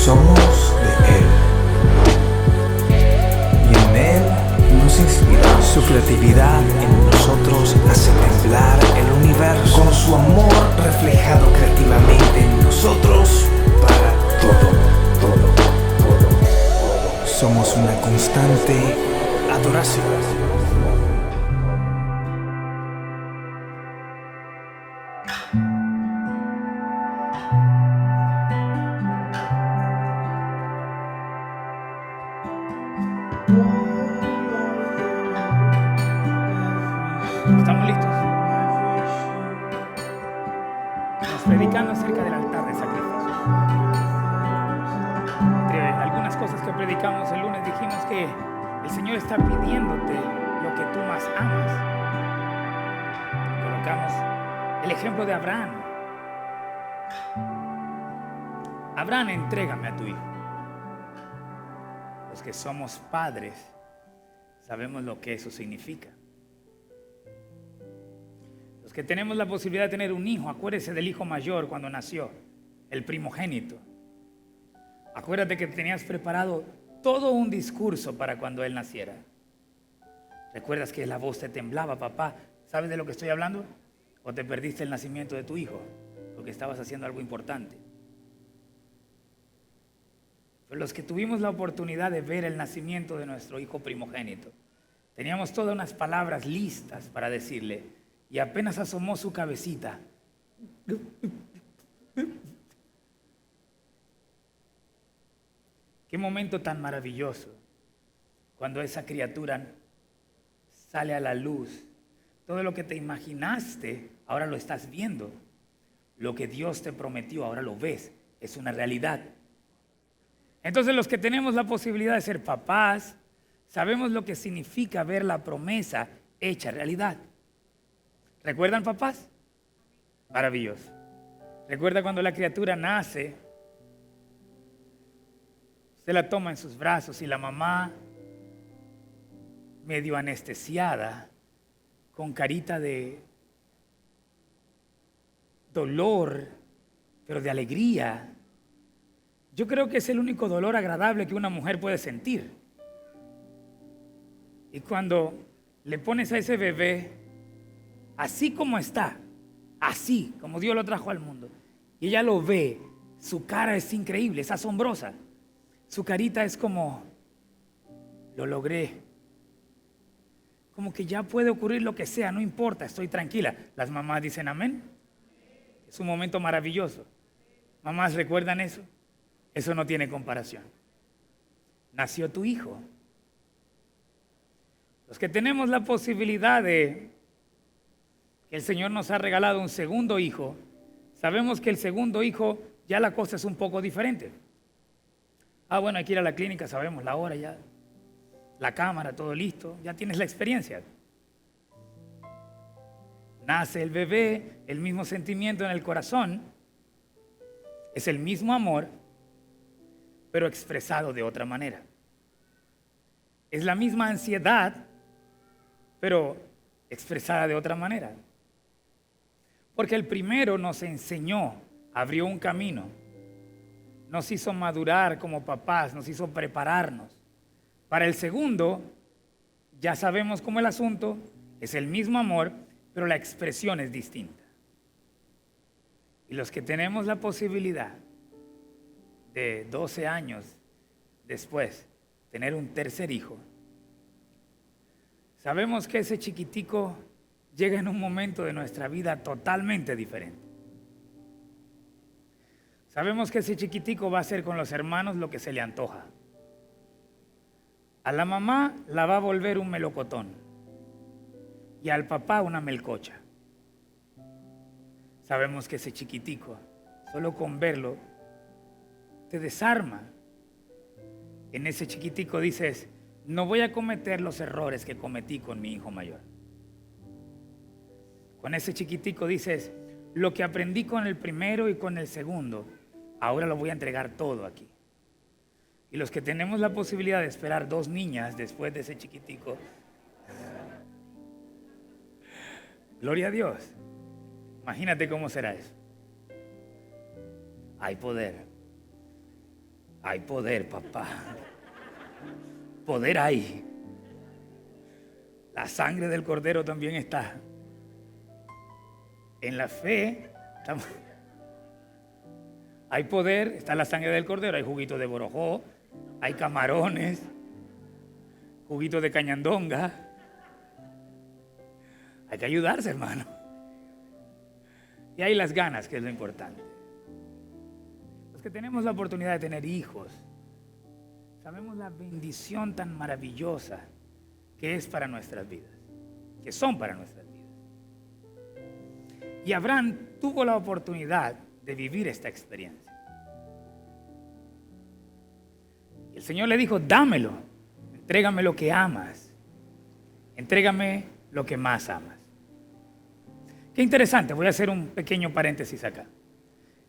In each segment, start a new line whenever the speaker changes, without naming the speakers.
Somos de Él y en Él nos inspira. Su creatividad en nosotros hace temblar el universo, con su amor reflejado creativamente en nosotros para todo. Somos una constante adoración.
¿Estamos listos? Estamos predicando acerca del altar de sacrificio. Entre algunas cosas que predicamos el lunes dijimos que el Señor está pidiéndote lo que tú más amas. Colocamos el ejemplo de Abraham. Abraham, entrégame a tu hijo. Los que somos padres sabemos lo que eso significa. Los que tenemos la posibilidad de tener un hijo, acuérdese del hijo mayor cuando nació, el primogénito. Acuérdate que tenías preparado todo un discurso para cuando él naciera. ¿Recuerdas que la voz te temblaba, papá? ¿Sabes de lo que estoy hablando? ¿O te perdiste el nacimiento de tu hijo porque estabas haciendo algo importante? Pero los que tuvimos la oportunidad de ver el nacimiento de nuestro hijo primogénito, teníamos todas unas palabras listas para decirle, y apenas asomó su cabecita. Qué momento tan maravilloso cuando esa criatura sale a la luz. Todo lo que te imaginaste, ahora lo estás viendo. Lo que Dios te prometió, ahora lo ves. Es una realidad. Entonces los que tenemos la posibilidad de ser papás, sabemos lo que significa ver la promesa hecha realidad. ¿Recuerdan, papás? Maravilloso. ¿Recuerda cuando la criatura nace? Usted la toma en sus brazos y la mamá, medio anestesiada, con carita de dolor, pero de alegría. Yo creo que es el único dolor agradable que una mujer puede sentir. Y cuando le pones a ese bebé, así como está, así como Dios lo trajo al mundo, y ella lo ve, su cara es increíble, es asombrosa. Su carita es como, lo logré. Como que ya puede ocurrir lo que sea, no importa, estoy tranquila. Las mamás dicen amén. Es un momento maravilloso. Mamás, ¿recuerdan eso? Eso no tiene comparación. Nació tu hijo. Los que tenemos la posibilidad de que el Señor nos ha regalado un segundo hijo, sabemos que el segundo hijo ya la cosa es un poco diferente. Bueno, hay que ir a la clínica, sabemos la hora ya, la cámara, todo listo, ya tienes la experiencia. Nace el bebé, el mismo sentimiento en el corazón, es el mismo amor, pero expresado de otra manera. Es la misma ansiedad, pero expresada de otra manera. Porque el primero nos enseñó, abrió un camino, nos hizo madurar como papás, nos hizo prepararnos. Para el segundo, ya sabemos cómo el asunto, es el mismo amor, pero la expresión es distinta. Y los que tenemos la posibilidad de 12 años después tener un tercer hijo, sabemos que ese chiquitico llega en un momento de nuestra vida totalmente diferente. Sabemos que ese chiquitico va a hacer con los hermanos lo que se le antoja. A la mamá la va a volver un melocotón y al papá una melcocha. Sabemos que ese chiquitico, solo con verlo, te desarma. En ese chiquitico dices, no voy a cometer los errores que cometí con mi hijo mayor. Con ese chiquitico dices, lo que aprendí con el primero y con el segundo, ahora lo voy a entregar todo aquí. Y los que tenemos la posibilidad de esperar 2 niñas después de ese chiquitico, gloria a Dios. Imagínate cómo será eso. Hay poder. Hay poder, papá. Poder hay. La sangre del Cordero también está. En la fe hay poder, está la sangre del Cordero, hay juguito de borojó, hay camarones, juguito de cañandonga. Hay que ayudarse, hermano. Y hay las ganas, que es lo importante. Los que tenemos la oportunidad de tener hijos, sabemos la bendición tan maravillosa que es para nuestras vidas, que son para nuestras vidas. Y Abraham tuvo la oportunidad de vivir esta experiencia. El Señor le dijo: dámelo, entrégame lo que amas, entrégame lo que más amas. Qué interesante, voy a hacer un pequeño paréntesis acá.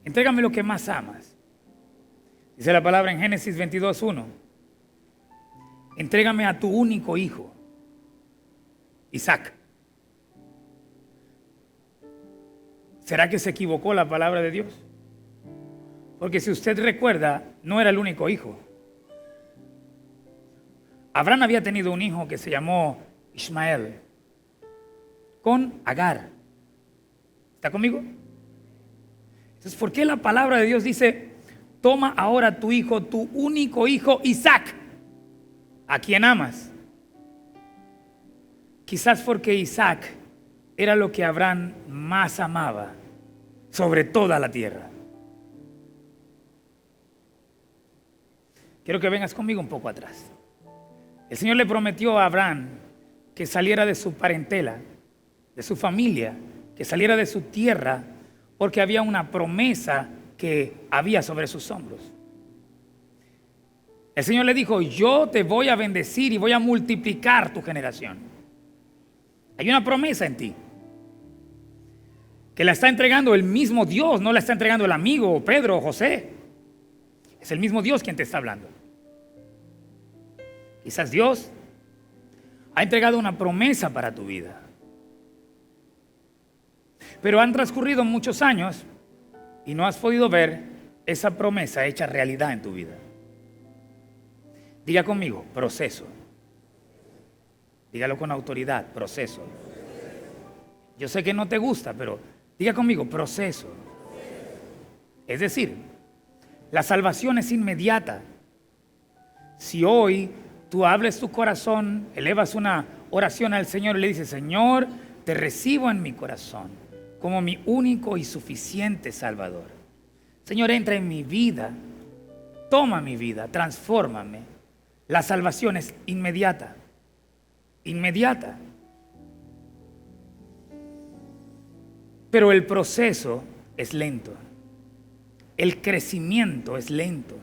Entrégame lo que más amas. Dice la palabra en Génesis 22:1. Entrégame a tu único hijo, Isaac. ¿Será que se equivocó la palabra de Dios? Porque si usted recuerda, no era el único hijo. Abraham había tenido un hijo que se llamó Ismael, con Agar. ¿Está conmigo? Entonces, ¿por qué la palabra de Dios dice: toma ahora tu hijo, tu único hijo, Isaac, a quien amas? Quizás porque Isaac era lo que Abraham más amaba sobre toda la tierra. Quiero que vengas conmigo un poco atrás. El Señor le prometió a Abraham que saliera de su parentela, de su familia, que saliera de su tierra, porque había una promesa que había sobre sus hombros. El Señor le dijo: yo te voy a bendecir y voy a multiplicar tu generación. Hay una promesa en ti, que la está entregando el mismo Dios, no la está entregando el amigo Pedro o José. Es el mismo Dios quien te está hablando. Quizás Dios ha entregado una promesa para tu vida, pero han transcurrido muchos años y no has podido ver esa promesa hecha realidad en tu vida. Diga conmigo: proceso. Dígalo con autoridad: proceso. Yo sé que no te gusta, pero diga conmigo: proceso. Es decir, la salvación es inmediata. Si hoy tú abres tu corazón, elevas una oración al Señor y le dices: Señor, te recibo en mi corazón como mi único y suficiente Salvador. Señor, entra en mi vida, toma mi vida, transfórmame. La salvación es inmediata. Inmediata. Pero el proceso es lento. El crecimiento es lento.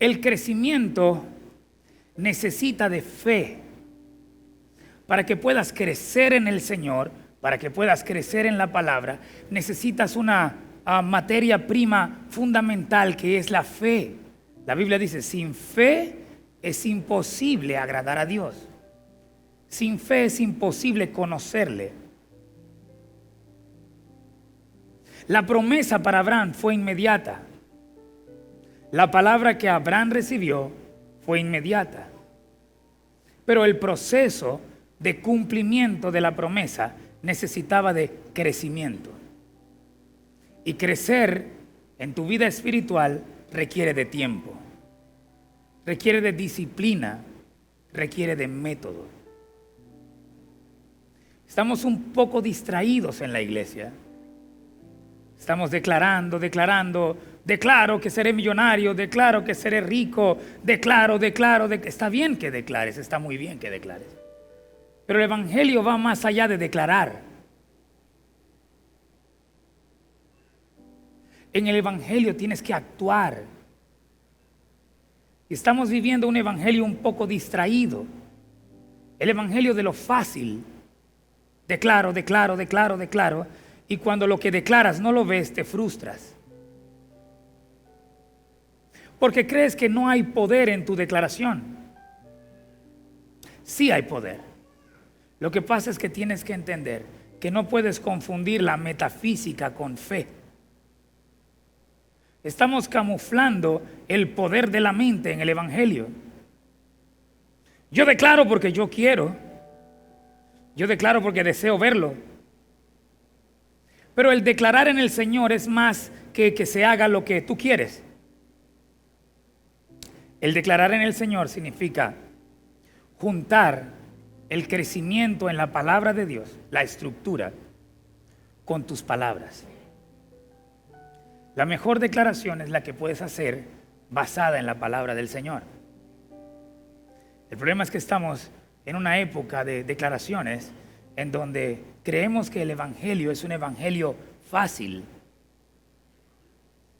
El crecimiento necesita de fe. Para que puedas crecer en el Señor, para que puedas crecer en la palabra, necesitas una materia prima fundamental, que es la fe. La Biblia dice: sin fe es imposible agradar a Dios. Sin fe es imposible conocerle. La promesa para Abraham fue inmediata. La palabra que Abraham recibió fue inmediata. Pero el proceso de cumplimiento de la promesa necesitaba de crecimiento. Y crecer en tu vida espiritual requiere de tiempo, requiere de disciplina, requiere de método. Estamos un poco distraídos en la iglesia. Estamos declarando, declaro que seré millonario, declaro que seré rico, declaro. Está bien que declares, está muy bien que declares. Pero el evangelio va más allá de declarar. En el evangelio tienes que actuar. Estamos viviendo un evangelio un poco distraído. El evangelio de lo fácil. Declaro. Y cuando lo que declaras no lo ves, te frustras. Porque crees que no hay poder en tu declaración. Sí hay poder. Lo que pasa es que tienes que entender que no puedes confundir la metafísica con fe. Estamos camuflando el poder de la mente en el Evangelio. Yo declaro porque yo quiero. Yo declaro porque deseo verlo. Pero el declarar en el Señor es más que se haga lo que tú quieres. El declarar en el Señor significa juntar el crecimiento en la palabra de Dios, la estructura, con tus palabras. La mejor declaración es la que puedes hacer basada en la palabra del Señor. El problema es que estamos en una época de declaraciones en donde creemos que el evangelio es un evangelio fácil.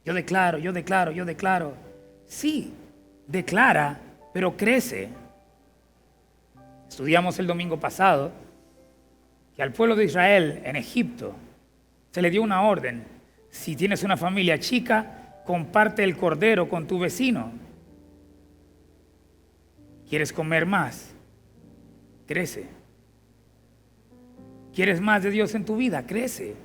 Yo declaro, yo declaro, yo declaro. Sí, declara, pero crece. Estudiamos el domingo pasado que al pueblo de Israel en Egipto se le dio una orden: si tienes una familia chica, comparte el cordero con tu vecino. ¿Quieres comer más? Crece. ¿Quieres más de Dios en tu vida? Crece.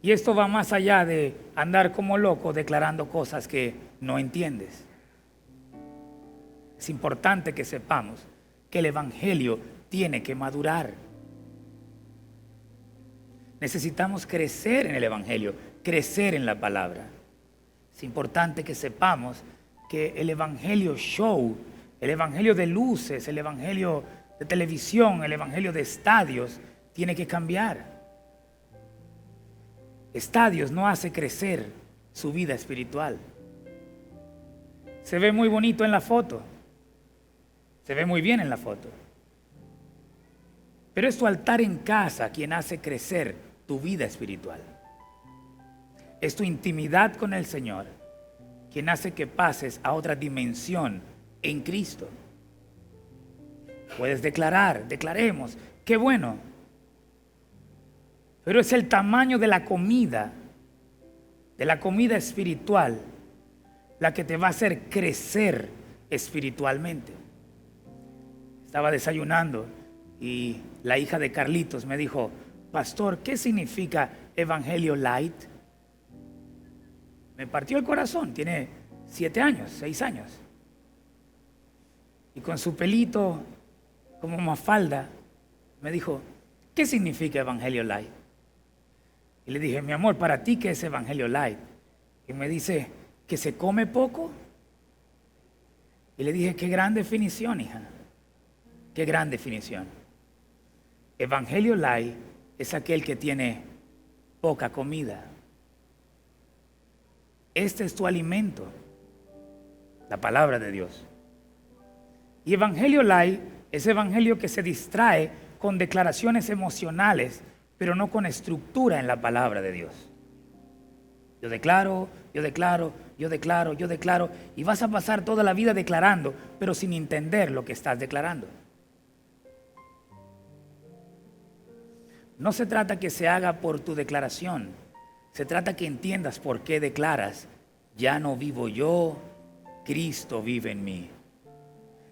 Y esto va más allá de andar como loco declarando cosas que no entiendes. Es importante que sepamos que el evangelio tiene que madurar. Necesitamos crecer en el evangelio, crecer en la palabra. Es importante que sepamos que el evangelio show, el evangelio de luces, el evangelio de televisión, el evangelio de estadios, tiene que cambiar. Estadios no hace crecer su vida espiritual. Se ve muy bonito en la foto, se ve muy bien en la foto, pero es tu altar en casa quien hace crecer tu vida espiritual. Es tu intimidad con el Señor quien hace que pases a otra dimensión en Cristo. Puedes declarar, declaremos, qué bueno. Pero es el tamaño de la comida espiritual, la que te va a hacer crecer espiritualmente. Estaba desayunando y la hija de Carlitos me dijo: pastor, ¿qué significa Evangelio Light? Me partió el corazón, tiene 7 años, 6 años. Y con su pelito como Mafalda me dijo: ¿qué significa Evangelio Light? Y le dije: mi amor, ¿para ti qué es Evangelio Light? Y me dice: ¿que se come poco? Y le dije: qué gran definición, hija. Qué gran definición. Evangelio Light es aquel que tiene poca comida. Este es tu alimento, la palabra de Dios. Y Evangelio Light es evangelio que se distrae con declaraciones emocionales, pero no con estructura en la palabra de Dios. Yo declaro, yo declaro, yo declaro, yo declaro, y vas a pasar toda la vida declarando, pero sin entender lo que estás declarando. No se trata que se haga por tu declaración, se trata que entiendas por qué declaras: ya no vivo yo, Cristo vive en mí.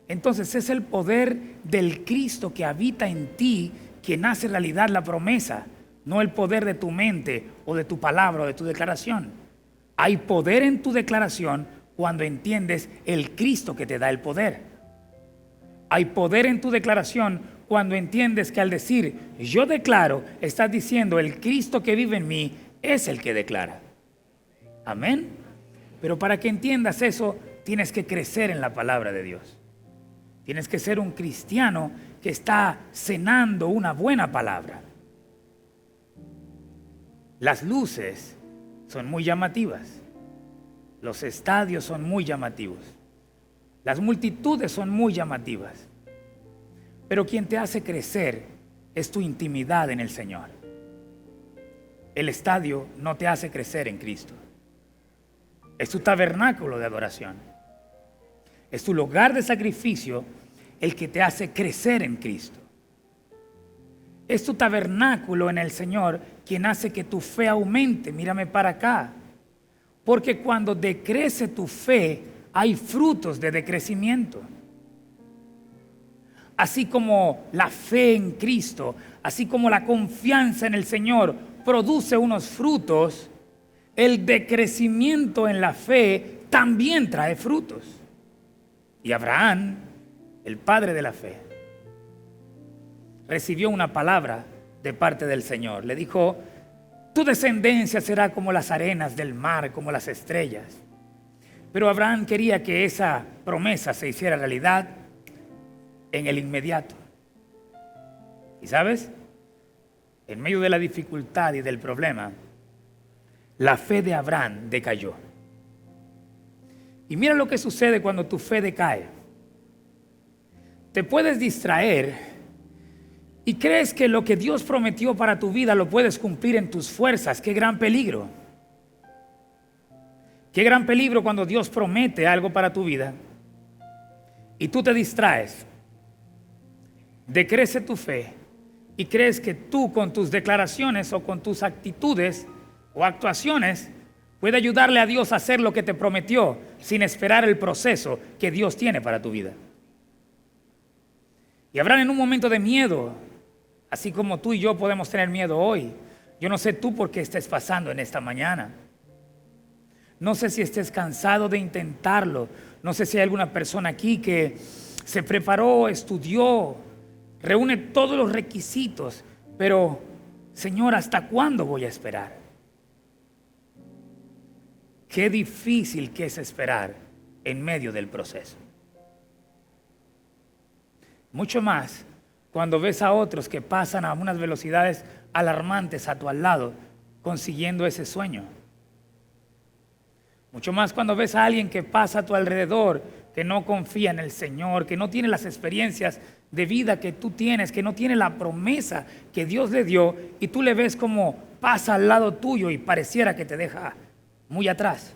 Entonces es el poder del Cristo que habita en ti quien hace realidad la promesa, no el poder de tu mente o de tu palabra o de tu declaración. Hay poder en tu declaración cuando entiendes el Cristo que te da el poder. Hay poder en tu declaración cuando entiendes que al decir yo declaro, estás diciendo el Cristo que vive en mí es el que declara. Amén. Pero para que entiendas eso, tienes que crecer en la palabra de Dios. Tienes que ser un cristiano que está cenando una buena palabra. Las luces son muy llamativas. Los estadios son muy llamativos. Las multitudes son muy llamativas. Pero quien te hace crecer es tu intimidad en el Señor. El estadio no te hace crecer en Cristo. Es tu tabernáculo de adoración. Es tu lugar de sacrificio el que te hace crecer en Cristo. Es tu tabernáculo en el Señor quien hace que tu fe aumente. Mírame para acá. Porque cuando decrece tu fe, hay frutos de decrecimiento. Así como la fe en Cristo, así como la confianza en el Señor produce unos frutos, el decrecimiento en la fe también trae frutos. Y Abraham, el padre de la fe, recibió una palabra de parte del Señor. Le dijo: tu descendencia será como las arenas del mar, como las estrellas. Pero Abraham quería que esa promesa se hiciera realidad en el inmediato. ¿Y sabes? En medio de la dificultad y del problema, la fe de Abraham decayó. Y mira lo que sucede cuando tu fe decae. Te puedes distraer y crees que lo que Dios prometió para tu vida lo puedes cumplir en tus fuerzas. ¡Qué gran peligro! ¡Qué gran peligro cuando Dios promete algo para tu vida y tú te distraes! Decrece tu fe y crees que tú, con tus declaraciones o con tus actitudes o actuaciones, puedes ayudarle a Dios a hacer lo que te prometió sin esperar el proceso que Dios tiene para tu vida. Y habrán en un momento de miedo, así como tú y yo podemos tener miedo hoy. Yo no sé tú por qué estés pasando en esta mañana. No sé si estés cansado de intentarlo. No sé si hay alguna persona aquí que se preparó, estudió, reúne todos los requisitos, pero Señor, ¿hasta cuándo voy a esperar? Qué difícil que es esperar en medio del proceso. Mucho más cuando ves a otros que pasan a unas velocidades alarmantes a tu al lado consiguiendo ese sueño. Mucho más cuando ves a alguien que pasa a tu alrededor, que no confía en el Señor, que no tiene las experiencias de vida que tú tienes, que no tiene la promesa que Dios le dio, y tú le ves como pasa al lado tuyo y pareciera que te deja muy atrás.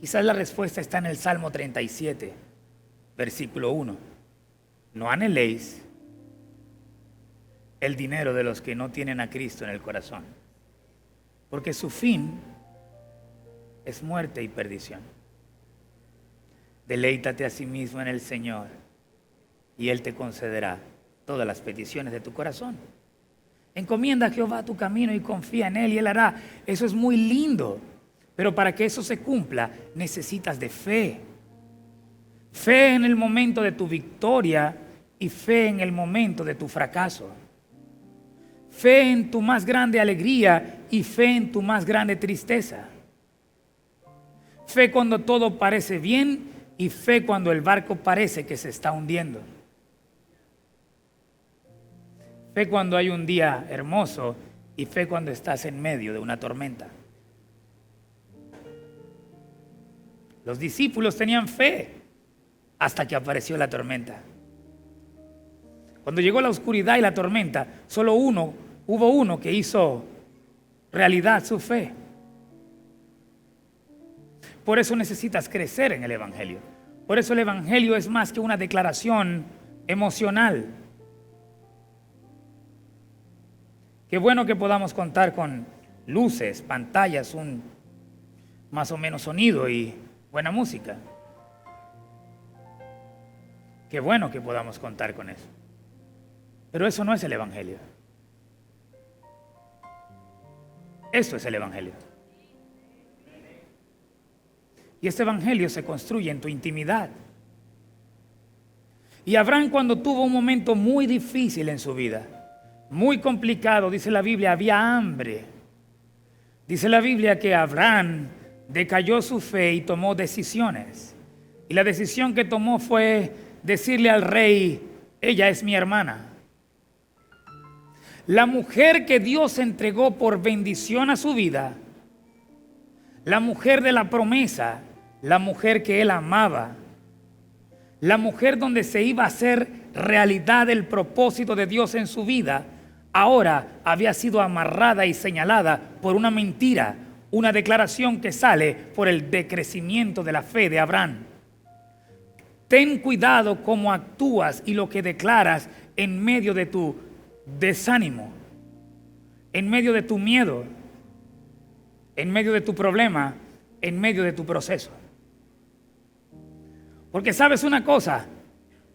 Quizás la respuesta está en el Salmo 37, versículo 1. No anheléis el dinero de los que no tienen a Cristo en el corazón, porque su fin es muerte y perdición. Deleítate a sí mismo en el Señor y Él te concederá todas las peticiones de tu corazón. Encomienda a Jehová tu camino y confía en Él y Él hará. Eso es muy lindo, pero para que eso se cumpla necesitas de fe. Fe en el momento de tu victoria y fe en el momento de tu fracaso. Fe en tu más grande alegría y fe en tu más grande tristeza. Fe cuando todo parece bien y fe cuando el barco parece que se está hundiendo. Fe cuando hay un día hermoso y fe cuando estás en medio de una tormenta. Los discípulos tenían fe hasta que apareció la tormenta. Cuando llegó la oscuridad y la tormenta, hubo uno que hizo realidad su fe. Por eso necesitas crecer en el Evangelio. Por eso el Evangelio es más que una declaración emocional. Qué bueno que podamos contar con luces, pantallas, un más o menos sonido y buena música. Qué bueno que podamos contar con eso. Pero eso no es el Evangelio. Esto es el Evangelio. Y este Evangelio se construye en tu intimidad. Y Abraham, cuando tuvo un momento muy difícil en su vida, muy complicado, dice la Biblia, había hambre. Dice la Biblia que Abraham decayó su fe y tomó decisiones. Y la decisión que tomó fue decirle al rey: ella es mi hermana. La mujer que Dios entregó por bendición a su vida, la mujer de la promesa, la mujer que él amaba, la mujer donde se iba a hacer realidad el propósito de Dios en su vida, ahora había sido amarrada y señalada por una mentira, una declaración que sale por el decrecimiento de la fe de Abraham. Ten cuidado cómo actúas y lo que declaras en medio de tu desánimo, en medio de tu miedo, en medio de tu problema, en medio de tu proceso. Porque sabes una cosa,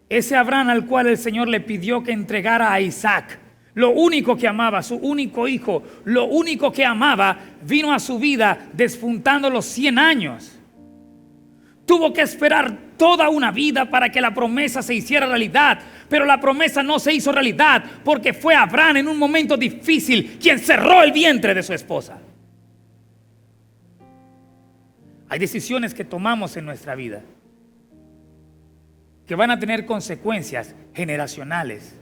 ese Abraham al cual el Señor le pidió que entregara a Isaac, lo único que amaba, su único hijo, lo único que amaba, vino a su vida despuntando los 100 años. Tuvo que esperar toda una vida para que la promesa se hiciera realidad. Pero la promesa no se hizo realidad porque fue Abraham en un momento difícil quien cerró el vientre de su esposa. Hay decisiones que tomamos en nuestra vida que van a tener consecuencias generacionales.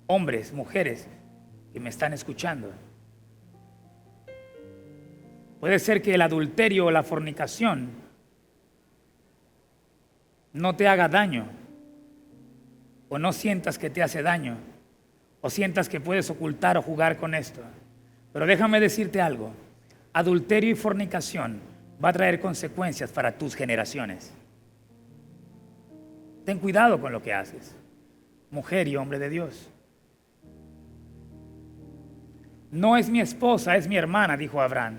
Hombres, mujeres que me están escuchando. Puede ser que el adulterio o la fornicación no te haga daño, o no sientas que te hace daño, o sientas que puedes ocultar o jugar con esto. Pero déjame decirte algo: adulterio y fornicación va a traer consecuencias para tus generaciones. Ten cuidado con lo que haces, mujer y hombre de Dios. No es mi esposa, es mi hermana, dijo Abraham.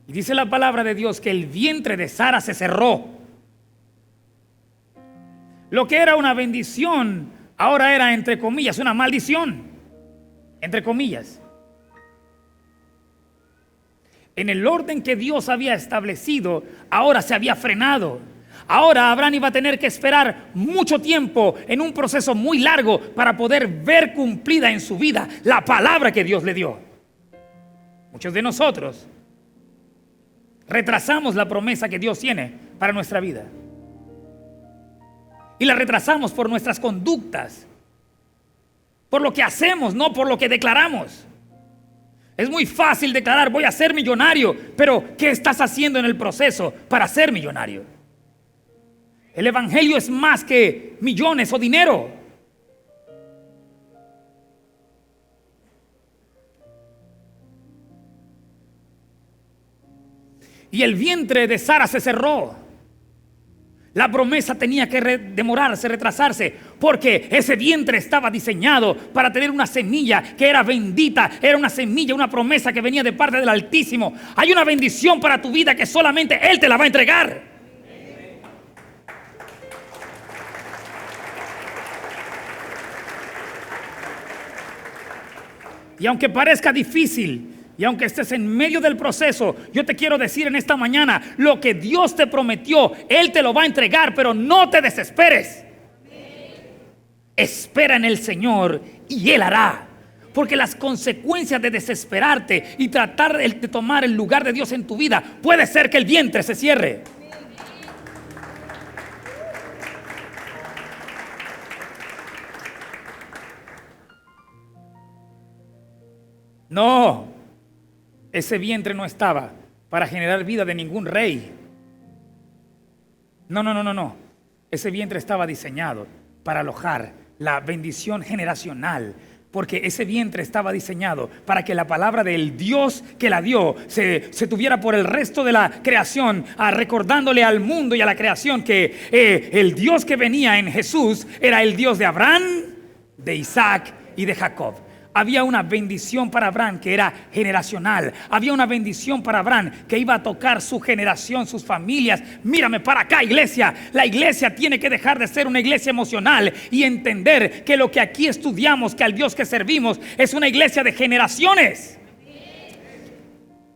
Y dice la palabra de Dios que el vientre de Sara se cerró. Lo que era una bendición, ahora era, entre comillas, una maldición. Entre comillas. En el orden que Dios había establecido, ahora se había frenado. Ahora Abraham iba a tener que esperar mucho tiempo en un proceso muy largo para poder ver cumplida en su vida la palabra que Dios le dio. Muchos de nosotros retrasamos la promesa que Dios tiene para nuestra vida. Y la retrasamos por nuestras conductas, por lo que hacemos, no por lo que declaramos. Es muy fácil declarar: voy a ser millonario, pero ¿qué estás haciendo en el proceso para ser millonario? El evangelio es más que millones o dinero. Y el vientre de Sara se cerró. La promesa tenía que demorarse, retrasarse, porque ese vientre estaba diseñado para tener una semilla que era bendita. Era una semilla, una promesa que venía de parte del Altísimo. Hay una bendición para tu vida que solamente Él te la va a entregar. Y aunque parezca difícil, y aunque estés en medio del proceso, yo te quiero decir en esta mañana: lo que Dios te prometió, Él te lo va a entregar, pero no te desesperes. Espera en el Señor y Él hará. Porque las consecuencias de desesperarte y tratar de tomar el lugar de Dios en tu vida, puede ser que el vientre se cierre. No, ese vientre no estaba para generar vida de ningún rey. No. Ese vientre estaba diseñado para alojar la bendición generacional. Porque ese vientre estaba diseñado para que la palabra del Dios que la dio se tuviera por el resto de la creación, recordándole al mundo y a la creación que el Dios que venía en Jesús era el Dios de Abraham, de Isaac y de Jacob. Había una bendición para Abraham que era generacional. Había una bendición para Abraham que iba a tocar su generación, sus familias. Mírame para acá, iglesia. La iglesia tiene que dejar de ser una iglesia emocional y entender que lo que aquí estudiamos, que al Dios que servimos, es una iglesia de generaciones.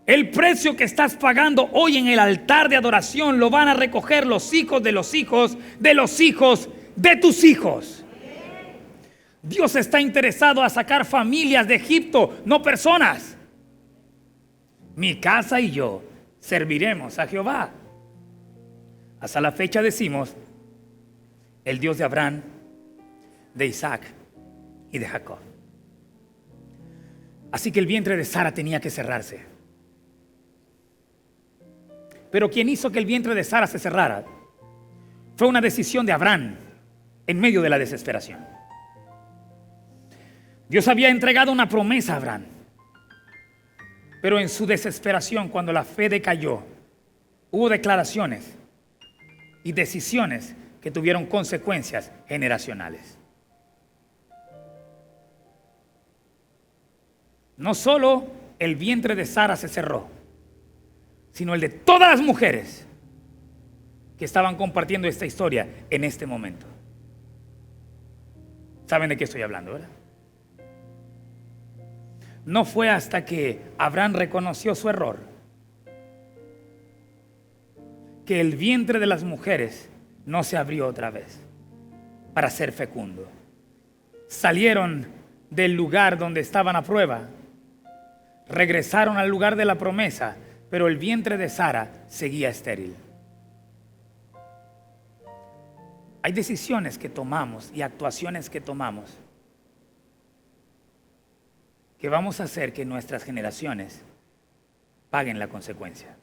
El precio que estás pagando hoy en el altar de adoración lo van a recoger los hijos de los hijos de los hijos de tus hijos. Dios está interesado a sacar familias de Egipto, no personas. Mi casa y yo serviremos a Jehová. Hasta la fecha decimos: el Dios de Abraham, de Isaac y de Jacob. Así que el vientre de Sara tenía que cerrarse. Pero quien hizo que el vientre de Sara se cerrara fue una decisión de Abraham en medio de la desesperación. Dios había entregado una promesa a Abraham, pero en su desesperación, cuando la fe decayó, hubo declaraciones y decisiones que tuvieron consecuencias generacionales. No solo el vientre de Sara se cerró, sino el de todas las mujeres que estaban compartiendo esta historia en este momento. ¿Saben de qué estoy hablando, verdad? no fue hasta que Abraham reconoció su error que el vientre de las mujeres no se abrió otra vez para ser fecundo. Salieron del lugar donde estaban a prueba, regresaron al lugar de la promesa, pero el vientre de Sara seguía estéril. Hay decisiones que tomamos y actuaciones que tomamos que vamos a hacer que nuestras generaciones paguen la consecuencia.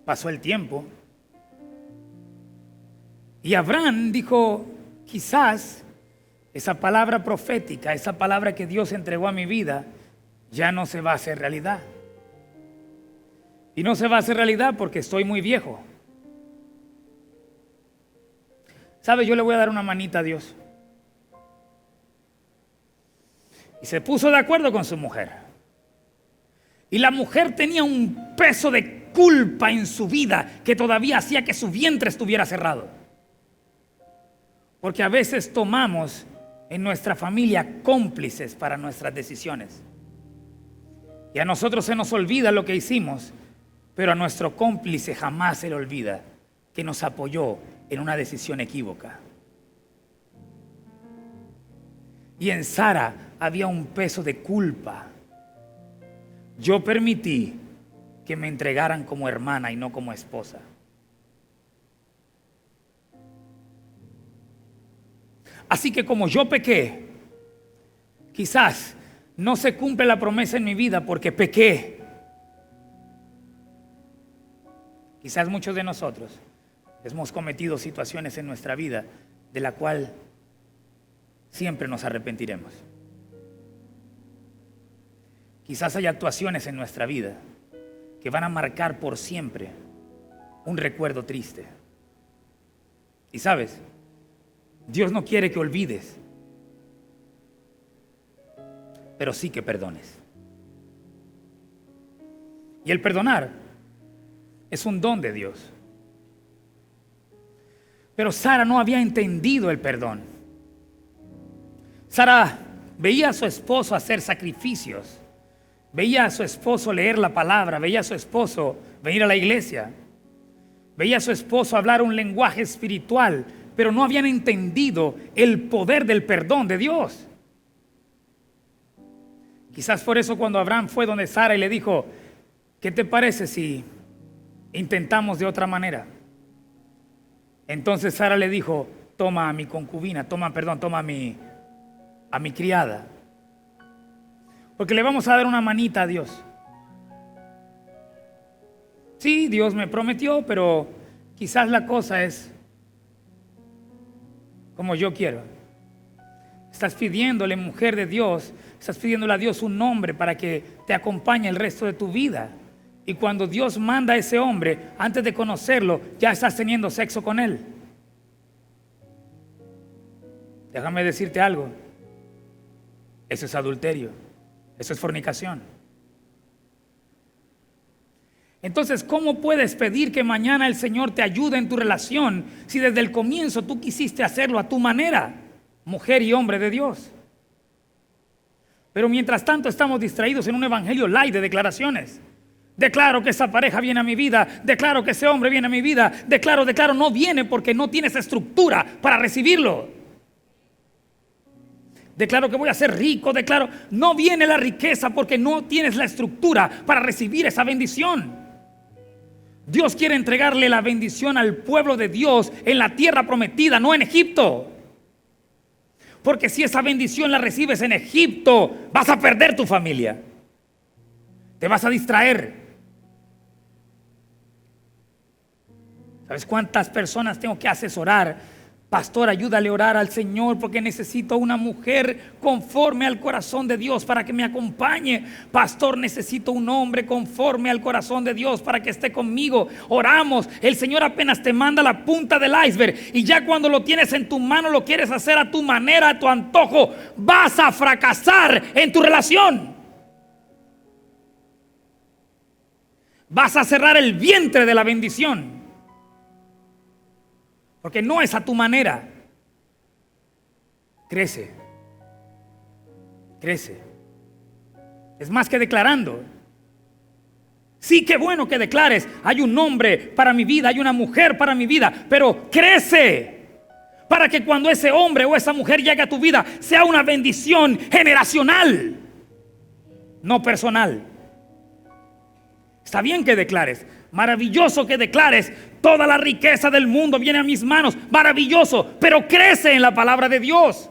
Pasó el tiempo y Abraham dijo, quizás esa palabra profética, esa palabra que Dios entregó a mi vida, ya no se va a hacer realidad. Y no se va a hacer realidad porque estoy muy viejo. ¿Sabe? Yo le voy a dar una manita a Dios. Y se puso de acuerdo con su mujer. Y la mujer tenía un peso de culpa en su vida que todavía hacía que su vientre estuviera cerrado. Porque a veces tomamos en nuestra familia cómplices para nuestras decisiones. Y a nosotros se nos olvida lo que hicimos, pero a nuestro cómplice jamás se le olvida que nos apoyó en una decisión equívoca. Y en Sara había un peso de culpa. Yo permití que me entregaran como hermana y no como esposa. Así que como yo pequé, quizás no se cumple la promesa en mi vida porque pequé. Quizás muchos de nosotros hemos cometido situaciones en nuestra vida de la cual siempre nos arrepentiremos. Quizás hay actuaciones en nuestra vida que van a marcar por siempre un recuerdo triste. Y sabes, Dios no quiere que olvides, pero sí que perdones. Y el perdonar es un don de Dios. Pero Sara no había entendido el perdón. Sara veía a su esposo hacer sacrificios, veía a su esposo leer la palabra, veía a su esposo venir a la iglesia, veía a su esposo hablar un lenguaje espiritual, pero no habían entendido el poder del perdón de Dios. Quizás por eso cuando Abraham fue donde Sara y le dijo, ¿qué te parece si intentamos de otra manera? Entonces Sara le dijo, toma a mi concubina, toma a mi criada. Porque le vamos a dar una manita a Dios. Sí, Dios me prometió, pero quizás la cosa es como yo quiero. Estás pidiéndole, mujer de Dios, estás pidiéndole a Dios un hombre para que te acompañe el resto de tu vida. Y cuando Dios manda a ese hombre, antes de conocerlo, ya estás teniendo sexo con él. Déjame decirte algo. Eso es adulterio. Eso es fornicación. Entonces, ¿cómo puedes pedir que mañana el Señor te ayude en tu relación si desde el comienzo tú quisiste hacerlo a tu manera, mujer y hombre de Dios? Pero mientras tanto estamos distraídos en un evangelio light de declaraciones. Declaro que esa pareja viene a mi vida, declaro que ese hombre viene a mi vida, declaro, no viene porque no tienes estructura para recibirlo. Declaro que voy a ser rico, no viene la riqueza porque no tienes la estructura para recibir esa bendición. Dios quiere entregarle la bendición al pueblo de Dios en la tierra prometida, no en Egipto. Porque si esa bendición la recibes en Egipto, vas a perder tu familia. Te vas a distraer. ¿Sabes cuántas personas tengo que asesorar? Pastor, ayúdale a orar al Señor porque necesito una mujer conforme al corazón de Dios para que me acompañe. Pastor, necesito un hombre conforme al corazón de Dios para que esté conmigo. Oramos, el Señor apenas te manda la punta del iceberg y ya cuando lo tienes en tu mano lo quieres hacer a tu manera, a tu antojo. Vas a fracasar en tu relación. Vas a cerrar el vientre de la bendición. Porque no es a tu manera. crece, crece. Es más que declarando. Sí, qué bueno que declares, hay un hombre para mi vida, hay una mujer para mi vida, pero crece para que cuando ese hombre o esa mujer llegue a tu vida sea una bendición generacional, no personal. Está bien que declares, maravilloso que declares, toda la riqueza del mundo viene a mis manos, maravilloso, pero crece en la palabra de Dios.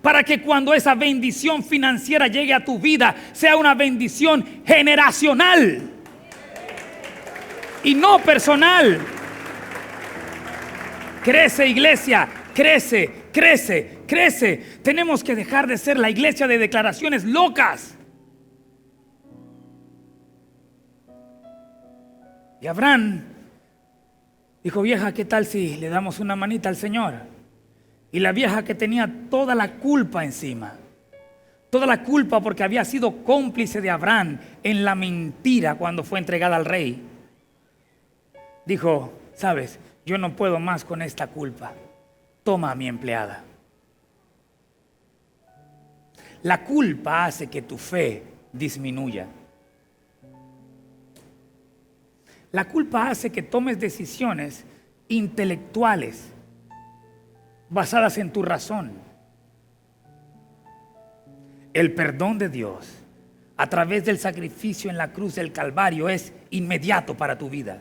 Para que cuando esa bendición financiera llegue a tu vida, sea una bendición generacional y no personal. Crece, iglesia, crece, crece, crece. Tenemos que dejar de ser la iglesia de declaraciones locas. Y Abraham dijo: vieja, ¿qué tal si le damos una manita al Señor? Y la vieja, que tenía toda la culpa encima, toda la culpa porque había sido cómplice de Abraham en la mentira cuando fue entregada al rey, dijo: sabes, yo no puedo más con esta culpa, toma a mi empleada. La culpa hace que tu fe disminuya. La culpa hace que tomes decisiones intelectuales basadas en tu razón. El perdón de Dios a través del sacrificio en la cruz del Calvario es inmediato para tu vida.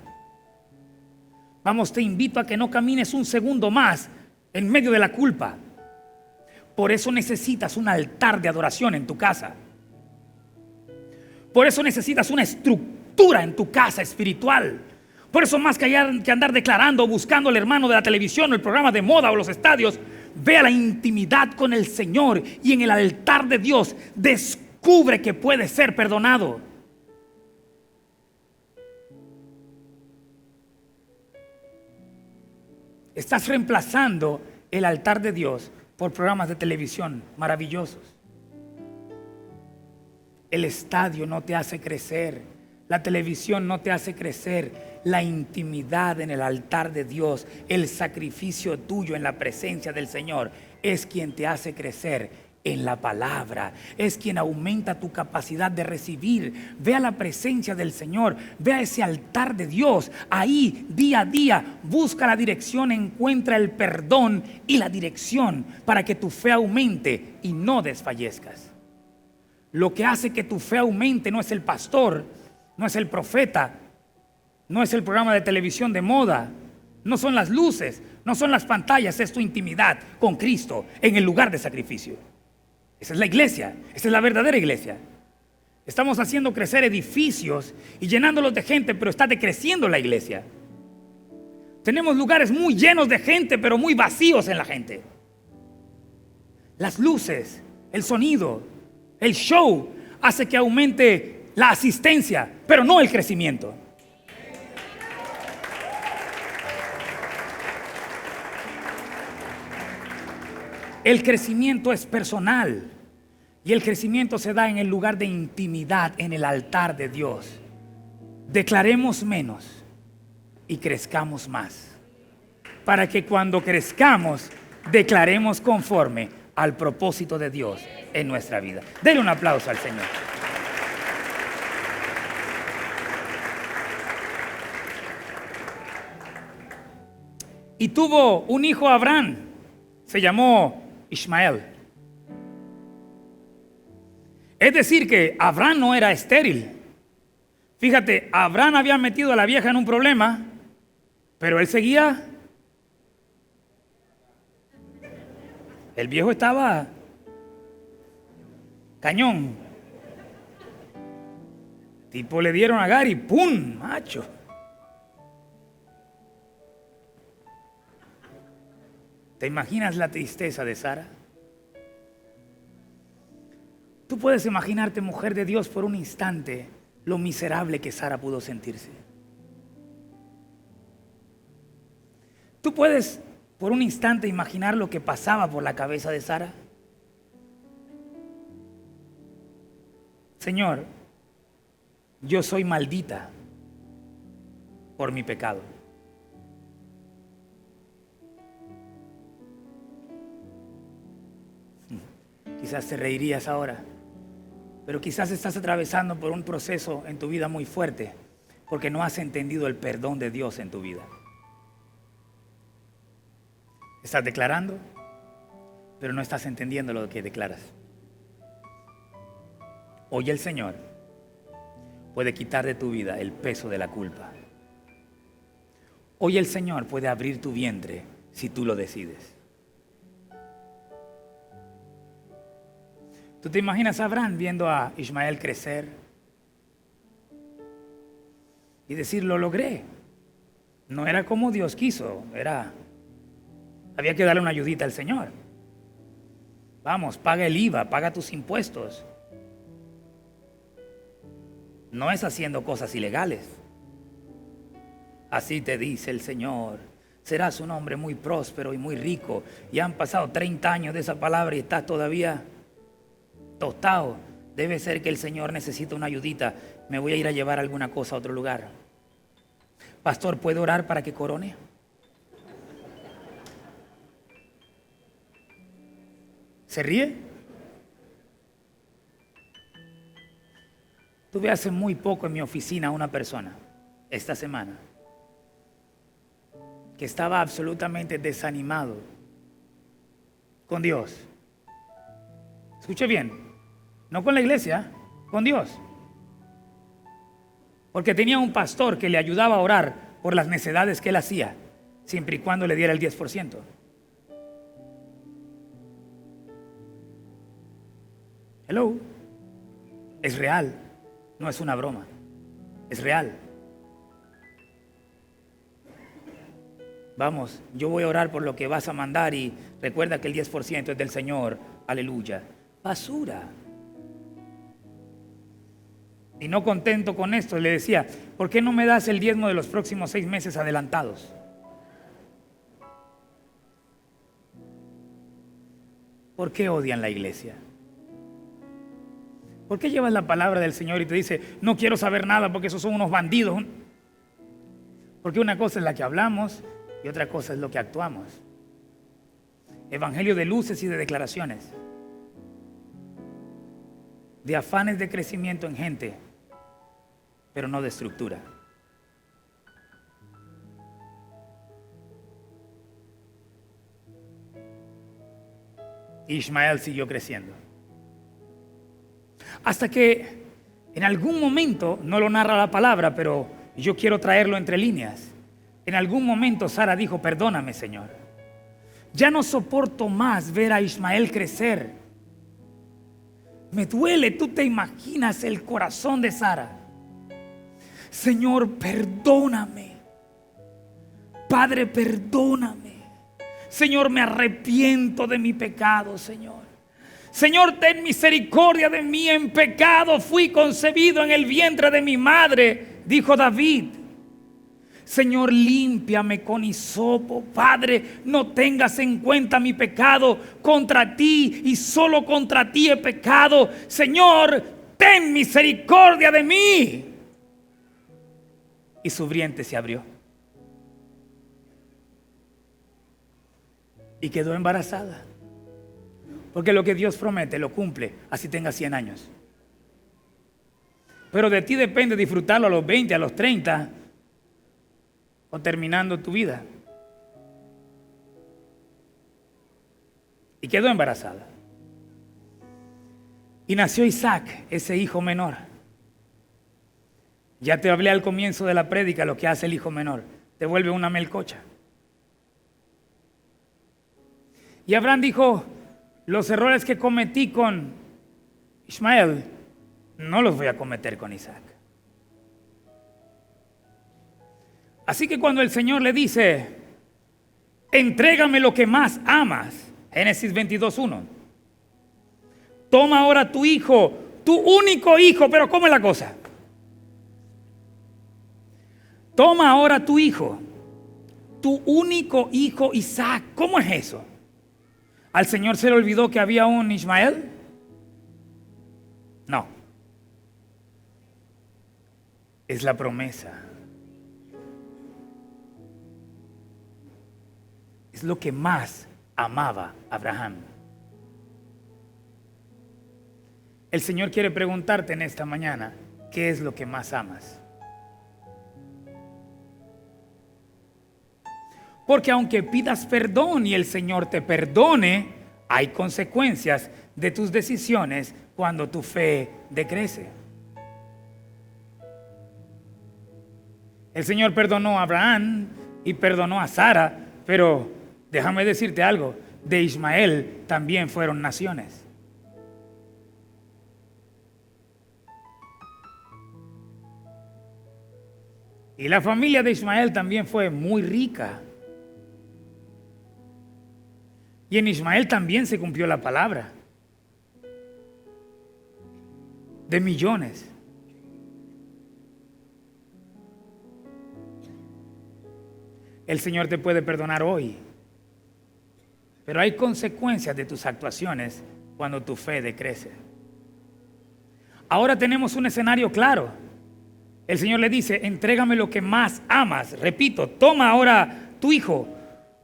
Vamos, te invito a que no camines un segundo más en medio de la culpa. Por eso necesitas un altar de adoración en tu casa. Por eso necesitas una estructura en tu casa espiritual. Por eso, más que andar declarando, buscando al hermano de la televisión o el programa de moda o los estadios, ve a la intimidad con el Señor y en el altar de Dios descubre que puede ser perdonado. Estás reemplazando el altar de Dios por programas de televisión maravillosos. El estadio no te hace crecer, la televisión no te hace crecer. La intimidad en el altar de Dios, el sacrificio tuyo en la presencia del Señor, es quien te hace crecer en la palabra, es quien aumenta tu capacidad de recibir. Ve a la presencia del Señor, ve a ese altar de Dios, ahí día a día busca la dirección, encuentra el perdón y la dirección para que tu fe aumente y no desfallezcas. Lo que hace que tu fe aumente no es el pastor, no es el profeta, no es el programa de televisión de moda, no son las luces, no son las pantallas, es tu intimidad con Cristo en el lugar de sacrificio. Esa es la iglesia, esa es la verdadera iglesia. Estamos haciendo crecer edificios y llenándolos de gente, pero está decreciendo la iglesia. Tenemos lugares muy llenos de gente, pero muy vacíos en la gente. Las luces, el sonido, el show hace que aumente la asistencia, pero no el crecimiento. El crecimiento es personal y el crecimiento se da en el lugar de intimidad, en el altar de Dios. Declaremos menos y crezcamos más, para que cuando crezcamos declaremos conforme al propósito de Dios en nuestra vida. Denle un aplauso al Señor. Y tuvo un hijo Abraham, se llamó Ismael. Es decir que Abraham no era estéril. Fíjate, Abraham había metido a la vieja en un problema, pero él seguía. El viejo estaba cañón. Tipo le dieron a Gary, ¡pum! Macho. ¿Te imaginas la tristeza de Sara? Tú puedes imaginarte, mujer de Dios, por un instante lo miserable que Sara pudo sentirse. Tú puedes por un instante imaginar lo que pasaba por la cabeza de Sara. Señor, yo soy maldita por mi pecado. Quizás te reirías ahora, pero quizás estás atravesando por un proceso en tu vida muy fuerte porque no has entendido el perdón de Dios en tu vida. Estás declarando, pero no estás entendiendo lo que declaras. Hoy el Señor puede quitar de tu vida el peso de la culpa. Hoy el Señor puede abrir tu vientre si tú lo decides. ¿Tú te imaginas a Abraham viendo a Ismael crecer y decir, lo logré? No era como Dios quiso, había que darle una ayudita al Señor. Vamos, paga el IVA, paga tus impuestos. No es haciendo cosas ilegales. Así te dice el Señor, serás un hombre muy próspero y muy rico. Y han pasado 30 años de esa palabra y estás todavía tostado. Debe ser que el Señor necesita una ayudita. Me voy a ir a llevar alguna cosa a otro lugar. Pastor, ¿puedo orar para que corone? ¿Se ríe? Tuve hace muy poco en mi oficina a una persona, esta semana, que estaba absolutamente desanimado con Dios. Escuche bien, no con la iglesia, con Dios. Porque tenía un pastor que le ayudaba a orar por las necedades que él hacía, siempre y cuando le diera el 10%. Hello, es real, no es una broma, es real. Vamos, yo voy a orar por lo que vas a mandar y recuerda que el 10% es del Señor, aleluya. Basura. Y no contento con esto, le decía, ¿por qué no me das el diezmo de los próximos 6 meses adelantados? ¿Por qué odian la iglesia? ¿Por qué llevas la palabra del Señor y te dice, no quiero saber nada porque esos son unos bandidos? Porque una cosa es la que hablamos y otra cosa es lo que actuamos. Evangelio de luces y de declaraciones, de afanes de crecimiento en gente, pero no de estructura. Ismael siguió creciendo. Hasta que en algún momento, no lo narra la palabra, pero yo quiero traerlo entre líneas. En algún momento Sara dijo, perdóname, Señor. Ya no soporto más ver a Ismael crecer. Me duele, tú te imaginas el corazón de Sara. Señor, perdóname. Padre, perdóname. Señor, me arrepiento de mi pecado, Señor. Señor, ten misericordia de mí, en pecado fui concebido en el vientre de mi madre, dijo David. Señor, límpiame con hisopo. Padre, no tengas en cuenta mi pecado. Contra ti y solo contra ti he pecado. Señor, ten misericordia de mí. Y su vientre se abrió. Y quedó embarazada. Porque lo que Dios promete lo cumple, así tenga 100 años. Pero de ti depende disfrutarlo a los 20, a los 30 o terminando tu vida. Y quedó embarazada. Y nació Isaac, ese hijo menor. Ya te hablé al comienzo de la prédica lo que hace el hijo menor. Te vuelve una melcocha. Y Abraham dijo, los errores que cometí con Ismael, no los voy a cometer con Isaac. Así que cuando el Señor le dice, entrégame lo que más amas, Génesis 22:1. Toma ahora tu hijo, tu único hijo, pero ¿cómo es la cosa? Toma ahora tu hijo, tu único hijo Isaac. ¿Cómo es eso? ¿Al Señor se le olvidó que había un Ismael? No. Es la promesa. Es lo que más amaba Abraham. El Señor quiere preguntarte en esta mañana, ¿qué es lo que más amas? Porque aunque pidas perdón y el Señor te perdone, hay consecuencias de tus decisiones cuando tu fe decrece. El Señor perdonó a Abraham y perdonó a Sara, pero déjame decirte algo, de Ismael también fueron naciones. Y la familia de Ismael también fue muy rica. Y en Ismael también se cumplió la palabra. De millones. El Señor te puede perdonar hoy. Pero hay consecuencias de tus actuaciones cuando tu fe decrece. Ahora tenemos un escenario claro. El Señor le dice, entrégame lo que más amas. Repito, toma ahora tu hijo,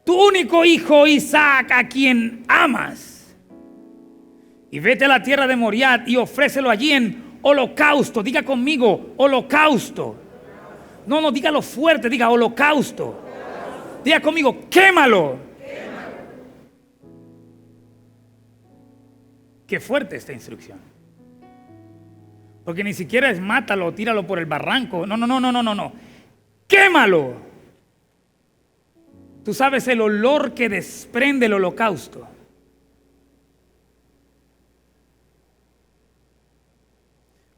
tu único hijo Isaac, a quien amas. Y vete a la tierra de Moriah y ofrécelo allí en holocausto. Diga conmigo, holocausto. No, dígalo fuerte, diga holocausto. Diga conmigo, quémalo. Qué fuerte esta instrucción. Porque ni siquiera es mátalo, tíralo por el barranco. No. Quémalo. Tú sabes el olor que desprende el holocausto.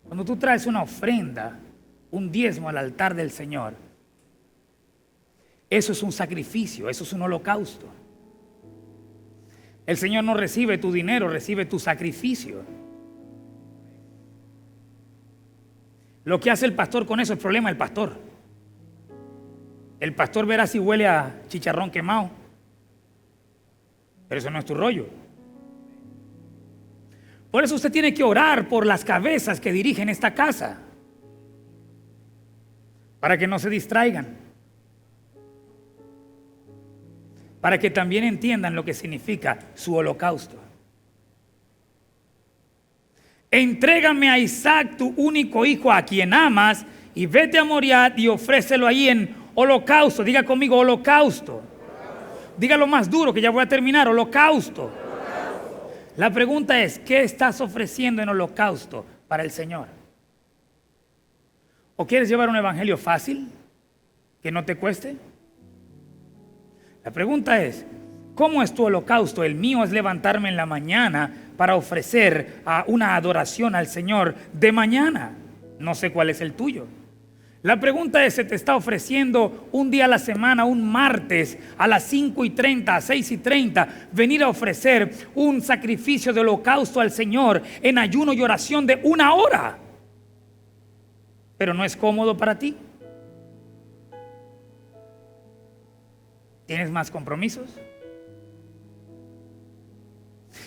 Cuando tú traes una ofrenda, un diezmo al altar del Señor, eso es un sacrificio, eso es un holocausto. El Señor no recibe tu dinero, recibe tu sacrificio. Lo que hace el pastor con eso es problema del pastor. El pastor verá si huele a chicharrón quemado, pero eso no es tu rollo. Por eso usted tiene que orar por las cabezas que dirigen esta casa, para que no se distraigan, para que también entiendan lo que significa su holocausto. Entrégame a Isaac, tu único hijo, a quien amas, y vete a Moriah y ofrécelo ahí en holocausto. Diga conmigo, holocausto. Dígalo más duro, que ya voy a terminar, holocausto. La pregunta es, ¿qué estás ofreciendo en holocausto para el Señor? ¿O quieres llevar un evangelio fácil, que no te cueste? La pregunta es, ¿cómo es tu holocausto? El mío es levantarme en la mañana para ofrecer una adoración al Señor de mañana. No sé cuál es el tuyo. La pregunta es, ¿se te está ofreciendo un día a la semana, un martes a las 5:30, a 6:30, venir a ofrecer un sacrificio de holocausto al Señor en ayuno y oración de 1 hora? Pero no es cómodo para ti. ¿Tienes más compromisos?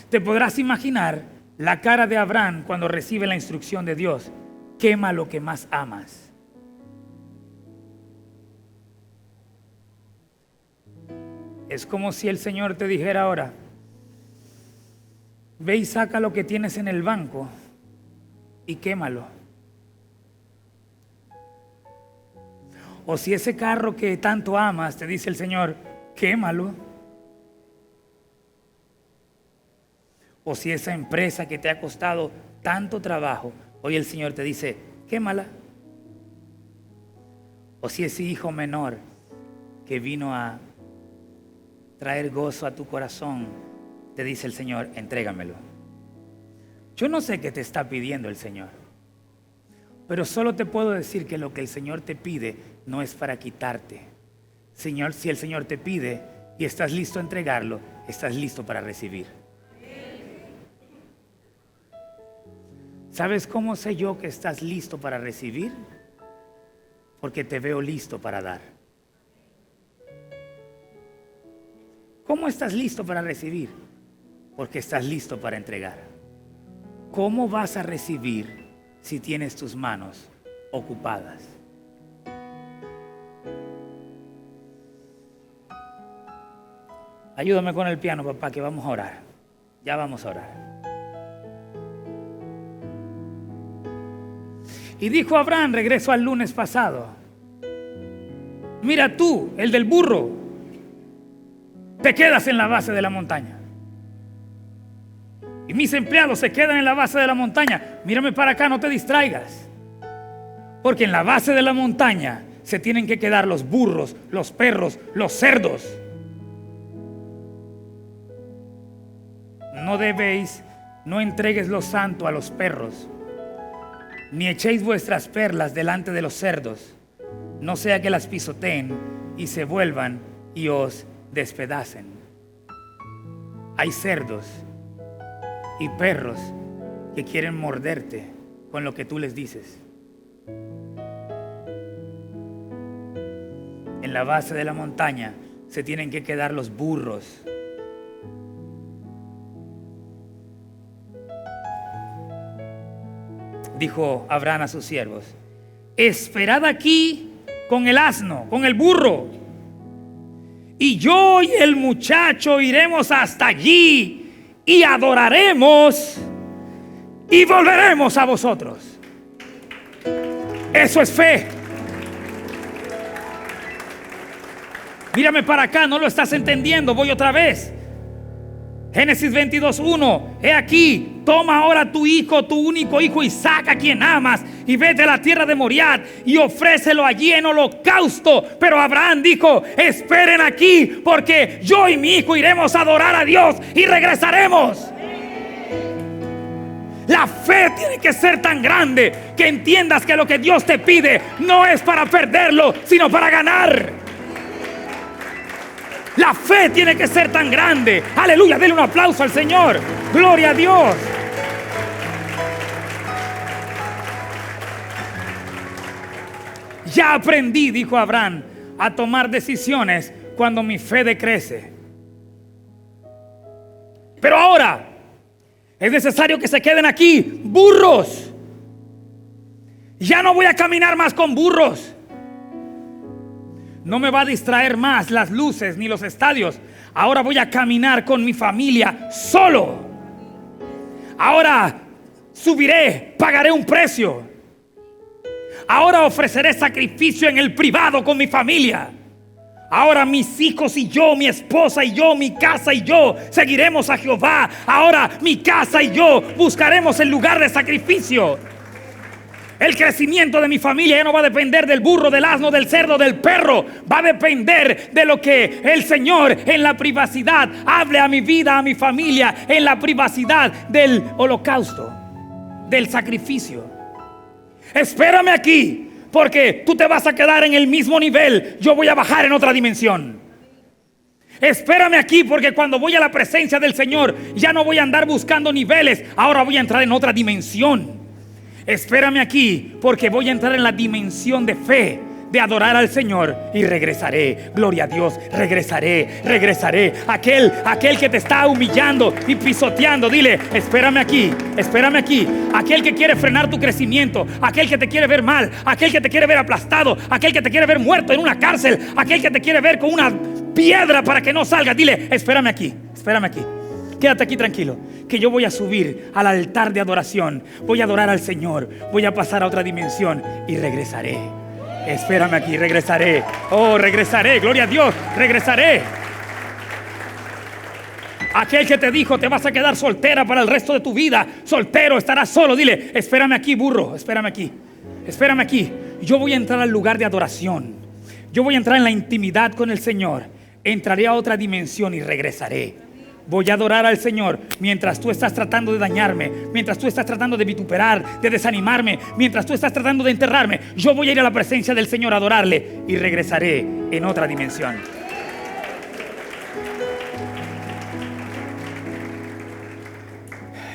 Te podrás imaginar la cara de Abraham cuando recibe la instrucción de Dios: quema lo que más amas. Es como si el Señor te dijera ahora: ve y saca lo que tienes en el banco y quémalo. O si ese carro que tanto amas, te dice el Señor, quémalo. O si esa empresa que te ha costado tanto trabajo, hoy el Señor te dice, quémala. O si ese hijo menor que vino a traer gozo a tu corazón, te dice el Señor, entrégamelo. Yo no sé qué te está pidiendo el Señor, pero solo te puedo decir que lo que el Señor te pide no es para quitarte. Señor, si el Señor te pide y estás listo a entregarlo, estás listo para recibir. ¿Sabes cómo sé yo que estás listo para recibir? Porque te veo listo para dar. ¿Cómo estás listo para recibir? Porque estás listo para entregar. ¿Cómo vas a recibir si tienes tus manos ocupadas? Ayúdame con el piano, papá, que vamos a orar. Ya vamos a orar. Y dijo Abraham, regreso al lunes pasado: mira tú, el del burro, te quedas en la base de la montaña. Y mis empleados se quedan en la base de la montaña. Mírame para acá, no te distraigas. Porque en la base de la montaña se tienen que quedar los burros, los perros, los cerdos. No entregues lo santo a los perros, ni echéis vuestras perlas delante de los cerdos, no sea que las pisoteen y se vuelvan y os despedacen. Hay cerdos y perros que quieren morderte con lo que tú les dices. En la base de la montaña se tienen que quedar los burros. Dijo Abraham a sus siervos: esperad aquí con el asno, con el burro, y yo y el muchacho iremos hasta allí y adoraremos y volveremos a vosotros. Eso es fe. Mírame para acá, no lo estás entendiendo. Voy otra vez. Génesis 22:1. He aquí, toma ahora tu hijo, tu único hijo Isaac, a quien amas, y vete a la tierra de Moriah y ofrécelo allí en holocausto. Pero Abraham dijo: esperen aquí, porque yo y mi hijo iremos a adorar a Dios y regresaremos. La fe tiene que ser tan grande que entiendas que lo que Dios te pide no es para perderlo, sino para ganar. La fe tiene que ser tan grande. Aleluya, denle un aplauso al Señor. Gloria a Dios. Ya aprendí, dijo Abraham, a tomar decisiones cuando mi fe decrece. Pero ahora es necesario que se queden aquí burros. Ya no voy a caminar más con burros. No me va a distraer más las luces ni los estadios. Ahora voy a caminar con mi familia solo. Ahora subiré, pagaré un precio. Ahora ofreceré sacrificio en el privado con mi familia. Ahora mis hijos y yo, mi esposa y yo, mi casa y yo seguiremos a Jehová. Ahora mi casa y yo buscaremos el lugar de sacrificio. El crecimiento de mi familia ya no va a depender del burro, del asno, del cerdo, del perro. Va a depender de lo que el Señor en la privacidad hable a mi vida, a mi familia, en la privacidad del holocausto, del sacrificio. Espérame aquí, porque tú te vas a quedar en el mismo nivel. Yo voy a bajar en otra dimensión. Espérame aquí, porque cuando voy a la presencia del Señor ya no voy a andar buscando niveles. Ahora voy a entrar en otra dimensión. Espérame aquí, porque voy a entrar en la dimensión de fe, de adorar al Señor, y regresaré. Gloria a Dios, regresaré. Aquel que te está humillando y pisoteando, dile: espérame aquí. Aquel que quiere frenar tu crecimiento, aquel que te quiere ver mal, aquel que te quiere ver aplastado, aquel que te quiere ver muerto en una cárcel, aquel que te quiere ver con una piedra para que no salgas, dile: espérame aquí. Quédate aquí tranquilo, que yo voy a subir al altar de adoración. Voy a adorar al Señor. Voy a pasar a otra dimensión y regresaré. Espérame aquí, regresaré. Oh, regresaré, gloria a Dios, regresaré. Aquel que te dijo: te vas a quedar soltera para el resto de tu vida, soltero, estarás solo, dile: espérame aquí, burro, espérame aquí. Yo voy a entrar al lugar de adoración. Yo voy a entrar en la intimidad con el Señor. Entraré a otra dimensión y regresaré. Voy a adorar al Señor mientras tú estás tratando de dañarme, mientras tú estás tratando de vituperar, de desanimarme, mientras tú estás tratando de enterrarme. Yo voy a ir a la presencia del Señor a adorarle y regresaré en otra dimensión.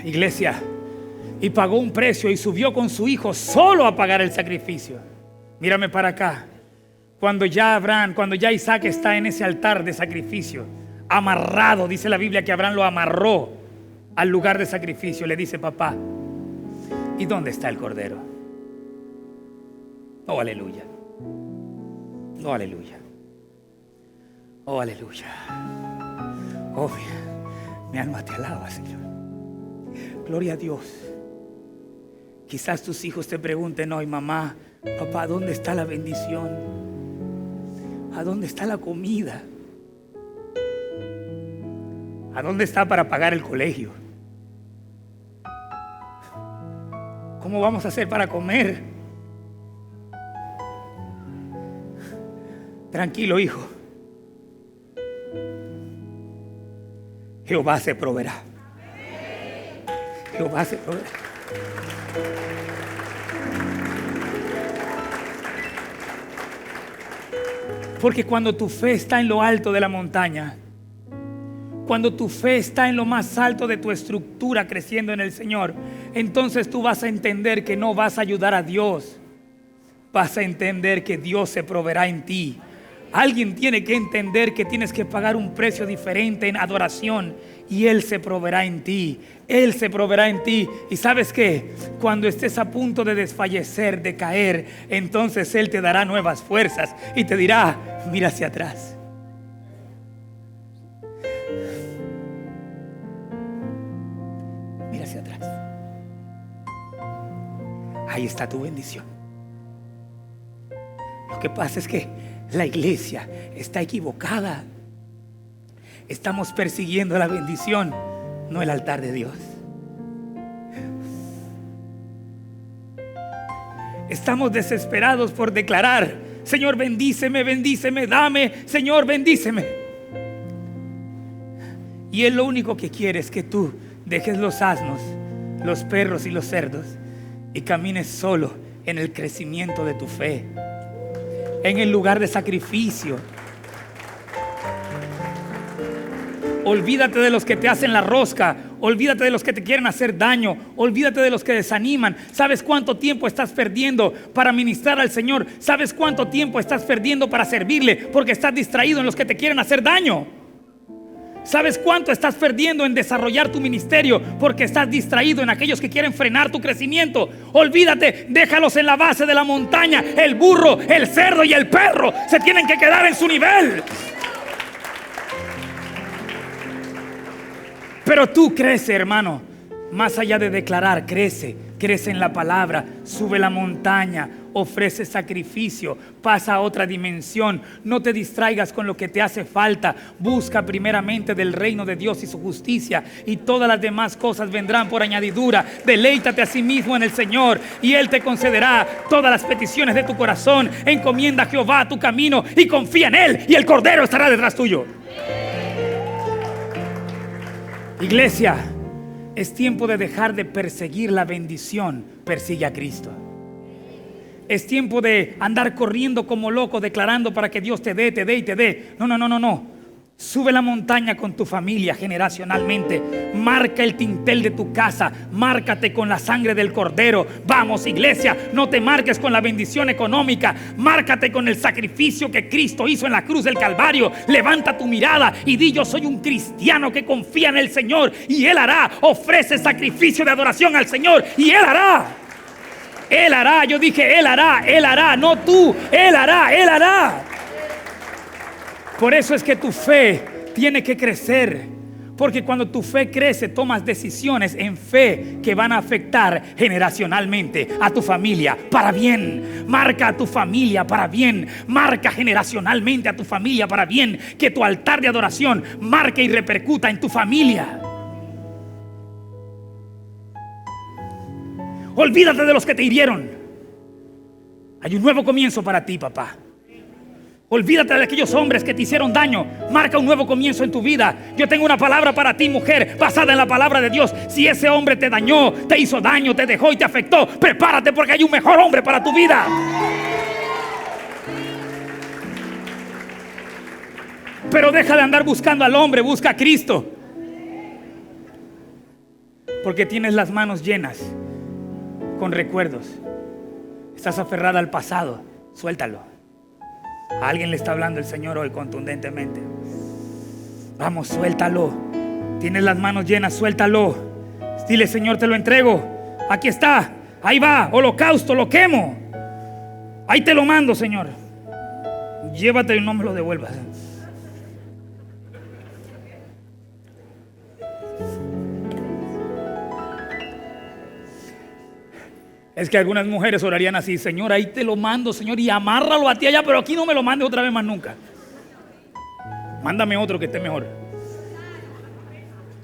Iglesia, y pagó un precio y subió con su hijo solo a pagar el sacrificio. Mírame para acá. Cuando ya Isaac está en ese altar de sacrificio, amarrado, dice la Biblia que Abraham lo amarró al lugar de sacrificio, le dice: papá, ¿y dónde está el cordero? Oh, aleluya. Oh, aleluya. Oh, aleluya. Oh, mi alma te alaba, Señor. Gloria a Dios. Quizás tus hijos te pregunten hoy: mamá, papá, ¿dónde está la bendición? ¿A dónde está la comida? ¿A dónde está para pagar el colegio? ¿Cómo vamos a hacer para comer? Tranquilo, hijo. Jehová se proveerá. Jehová se proveerá. Porque cuando tu fe está en lo alto de la montaña, cuando tu fe está en lo más alto de tu estructura creciendo en el Señor, entonces tú vas a entender que no vas a ayudar a Dios, vas a entender que Dios se proveerá en ti. Alguien tiene que entender que tienes que pagar un precio diferente en adoración, y Él se proveerá en ti. Él se proveerá en ti. Y ¿sabes qué? Cuando estés a punto de desfallecer, de caer, entonces Él te dará nuevas fuerzas y te dirá: mira hacia atrás. Mira hacia atrás. Ahí está tu bendición. Lo que pasa es que la iglesia está equivocada. Estamos persiguiendo la bendición, no el altar de Dios. Estamos desesperados por declarar: Señor, bendíceme, bendíceme, dame, Señor, bendíceme. Y Él lo único que quiere es que tú dejes los asnos, los perros y los cerdos y camines solo en el crecimiento de tu fe, en el lugar de sacrificio. Olvídate de los que te hacen la rosca. Olvídate de los que te quieren hacer daño. Olvídate de los que desaniman. ¿Sabes cuánto tiempo estás perdiendo para ministrar al Señor? ¿Sabes cuánto tiempo estás perdiendo para servirle? Porque estás distraído en los que te quieren hacer daño. ¿Sabes cuánto estás perdiendo en desarrollar tu ministerio? Porque estás distraído en aquellos que quieren frenar tu crecimiento. Olvídate, déjalos en la base de la montaña. El burro, el cerdo y el perro se tienen que quedar en su nivel. Pero tú crece, hermano. Más allá de declarar, crece en la palabra, sube la montaña, ofrece sacrificio, pasa a otra dimensión. No te distraigas con lo que te hace falta. Busca primeramente del reino de Dios y su justicia, y todas las demás cosas vendrán por añadidura. Deleítate a sí mismo en el Señor, y Él te concederá todas las peticiones de tu corazón. Encomienda a Jehová tu camino y confía en Él, y el Cordero estará detrás tuyo. Iglesia, es tiempo de dejar de perseguir la bendición. Persigue a Cristo. Es tiempo de andar corriendo como loco declarando para que Dios te dé y te dé. No. Sube la montaña con tu familia generacionalmente. Marca el dintel de tu casa. Márcate con la sangre del Cordero. Vamos, iglesia, no te marques con la bendición económica. Márcate con el sacrificio que Cristo hizo en la cruz del Calvario. Levanta tu mirada y di: yo soy un cristiano que confía en el Señor, y Él hará. Ofrece sacrificio de adoración al Señor y Él hará. Él hará. Yo dije Él hará, no tú. Él hará. Por eso es que tu fe tiene que crecer, porque cuando tu fe crece, tomas decisiones en fe que van a afectar generacionalmente a tu familia para bien. Marca a tu familia para bien. Marca generacionalmente a tu familia para bien. Que tu altar de adoración marque y repercuta en tu familia. Olvídate de los que te hirieron. Hay un nuevo comienzo para ti, papá. Olvídate de aquellos hombres que te hicieron daño. Marca un nuevo comienzo en tu vida. Yo tengo una palabra para ti, mujer, basada en la palabra de Dios. Si ese hombre te dañó, te hizo daño, te dejó y te afectó, prepárate, porque hay un mejor hombre para tu vida. Pero deja de andar buscando al hombre, busca a Cristo. Porque tienes las manos llenas con recuerdos. Estás aferrada al pasado. Suéltalo. A alguien le está hablando el Señor hoy contundentemente. Vamos, suéltalo. Tienes las manos llenas, suéltalo. Dile: Señor, te lo entrego. Aquí está, ahí va, holocausto, lo quemo. Ahí te lo mando, Señor. Llévatelo y no me lo devuelvas. Es que algunas mujeres orarían así: Señor, ahí te lo mando, Señor, y amárralo a ti allá, pero aquí no me lo mandes otra vez más nunca. Mándame otro que esté mejor.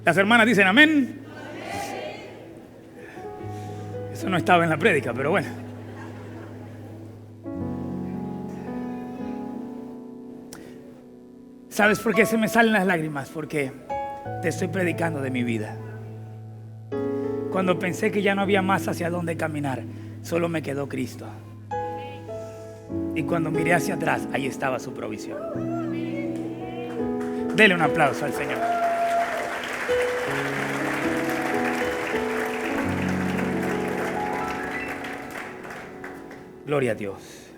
Las hermanas dicen amén. Eso no estaba en la prédica, pero bueno. ¿Sabes por qué se me salen las lágrimas? Porque te estoy predicando de mi vida. Cuando pensé que ya no había más hacia dónde caminar, solo me quedó Cristo. Y cuando miré hacia atrás, ahí estaba su provisión. Dele un aplauso al Señor. Gloria a Dios.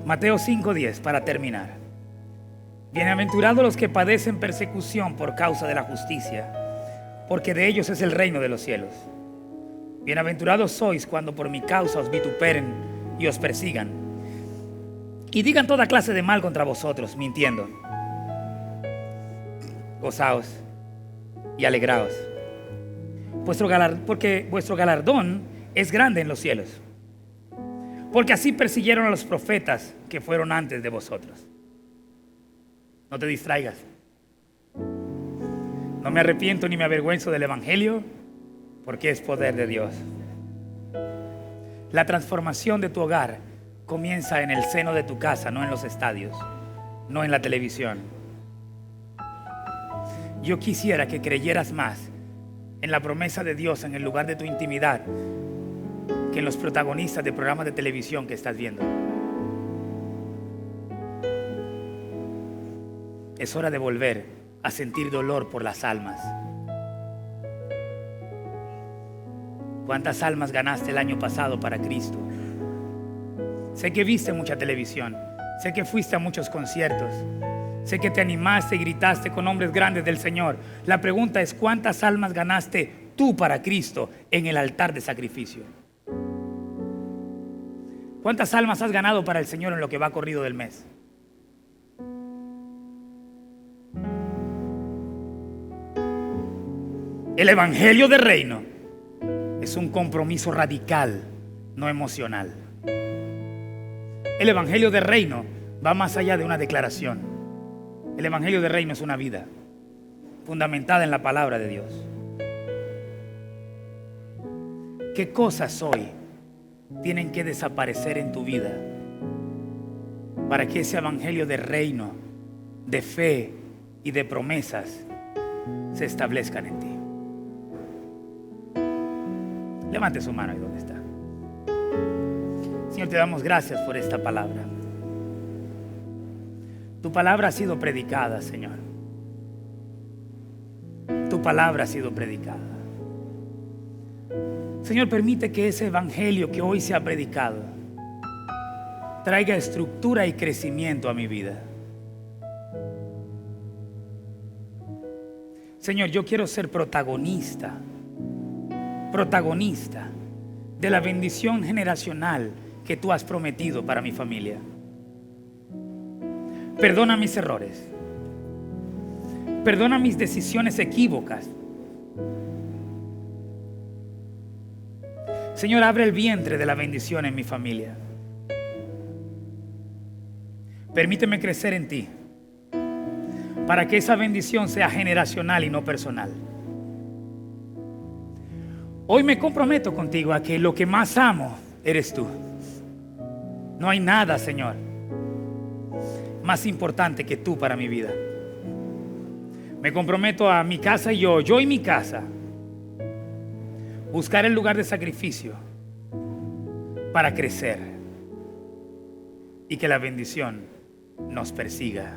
Mateo 5:10, para terminar. Bienaventurados los que padecen persecución por causa de la justicia, porque de ellos es el reino de los cielos. Bienaventurados sois cuando por mi causa os vituperen y os persigan, y digan toda clase de mal contra vosotros, mintiendo. Gozaos y alegraos, porque vuestro galardón es grande en los cielos, porque así persiguieron a los profetas que fueron antes de vosotros. No te distraigas. No me arrepiento ni me avergüenzo del Evangelio, porque es poder de Dios. La transformación de tu hogar comienza en el seno de tu casa, no en los estadios, no en la televisión. Yo quisiera que creyeras más en la promesa de Dios en el lugar de tu intimidad que en los protagonistas de programas de televisión que estás viendo. Es hora de volver a sentir dolor por las almas. ¿Cuántas almas ganaste el año pasado para Cristo? Sé que viste mucha televisión, sé que fuiste a muchos conciertos, sé que te animaste y gritaste con nombres grandes del Señor. La pregunta es: ¿cuántas almas ganaste tú para Cristo en el altar de sacrificio? ¿Cuántas almas has ganado para el Señor en lo que va corrido del mes? El Evangelio del Reino es un compromiso radical, no emocional. El Evangelio del Reino va más allá de una declaración. El Evangelio del Reino es una vida fundamentada en la palabra de Dios. ¿Qué cosas hoy tienen que desaparecer en tu vida para que ese Evangelio del Reino, de fe y de promesas se establezcan en ti? Levante su mano ahí donde está. Señor, te damos gracias por esta palabra. Tu palabra ha sido predicada, Señor. Tu palabra ha sido predicada. Señor, permite que ese evangelio que hoy se ha predicado traiga estructura y crecimiento a mi vida. Señor, yo quiero ser protagonista de la bendición generacional que tú has prometido para mi familia. Perdona mis errores. Perdona mis decisiones equívocas. Señor, abre el vientre de la bendición en mi familia. Permíteme crecer en ti para que esa bendición sea generacional y no personal. Hoy me comprometo contigo a que lo que más amo eres tú. No hay nada, Señor, más importante que tú para mi vida. Me comprometo a mi casa y yo y mi casa, buscar el lugar de sacrificio para crecer y que la bendición nos persiga.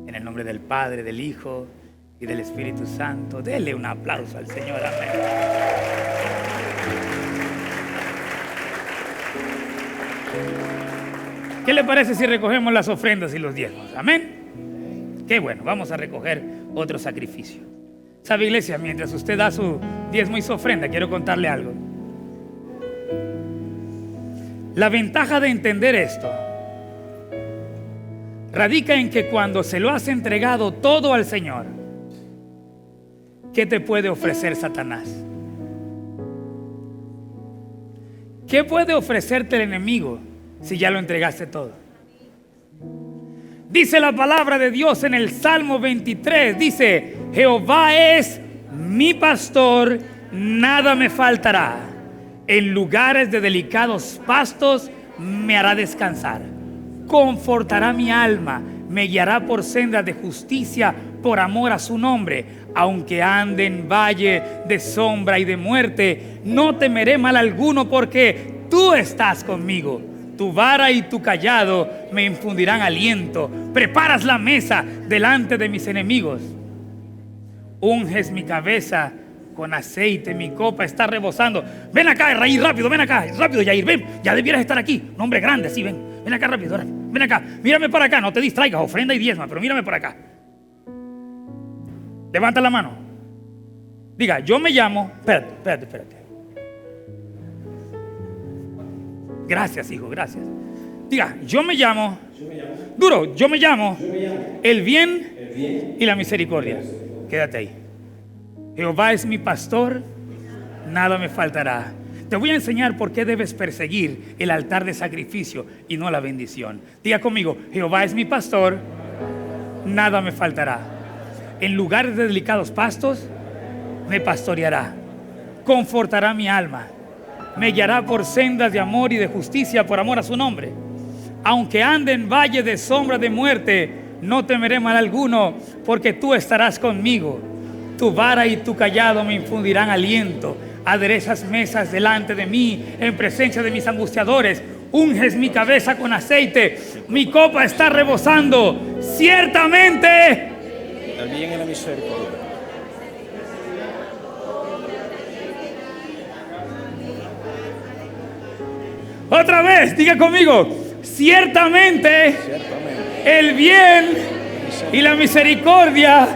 En el nombre del Padre, del Hijo y del Espíritu Santo. Dele un aplauso al Señor. Amén. ¿Qué le parece si recogemos las ofrendas y los diezmos? Amén. Qué bueno, vamos a recoger otro sacrificio. ¿Sabe, iglesia? Mientras usted da su diezmo y su ofrenda, quiero contarle algo. La ventaja de entender esto radica en que cuando se lo has entregado todo al Señor, ¿qué te puede ofrecer Satanás? ¿Qué puede ofrecerte el enemigo si ya lo entregaste todo? Dice la palabra de Dios en el Salmo 23, dice: Jehová es mi pastor, nada me faltará. En lugares de delicados pastos me hará descansar. Confortará mi alma, me guiará por sendas de justicia por amor a su nombre. Aunque ande en valle de sombra y de muerte, no temeré mal alguno, porque tú estás conmigo. Tu vara y tu cayado me infundirán aliento. Preparas la mesa delante de mis enemigos. Unges mi cabeza con aceite, mi copa está rebosando. Ven acá, Raí, rápido, ven acá, rápido, Yair, ven, ya debieras estar aquí. Un hombre grande, sí, ven acá rápido, ven acá, mírame para acá, no te distraigas, ofrenda y diezma, pero mírame para acá. Levanta la mano. Diga, yo me llamo, espérate. Gracias, hijo, gracias. Diga, yo me llamo el bien y la misericordia. Quédate ahí. Jehová es mi pastor, nada me faltará. Te voy a enseñar por qué debes perseguir el altar de sacrificio y no la bendición. Diga conmigo, Jehová es mi pastor, nada me faltará. En lugares de delicados pastos me pastoreará. Confortará mi alma. Me guiará por sendas de amor y de justicia por amor a su nombre. Aunque ande en valle de sombra de muerte, no temeré mal alguno, porque tú estarás conmigo. Tu vara y tu cayado me infundirán aliento. Aderezas mesas delante de mí en presencia de mis angustiadores. Unges mi cabeza con aceite. Mi copa está rebosando. Ciertamente
el bien y la misericordia.
Otra vez, diga conmigo, ciertamente el bien y la misericordia .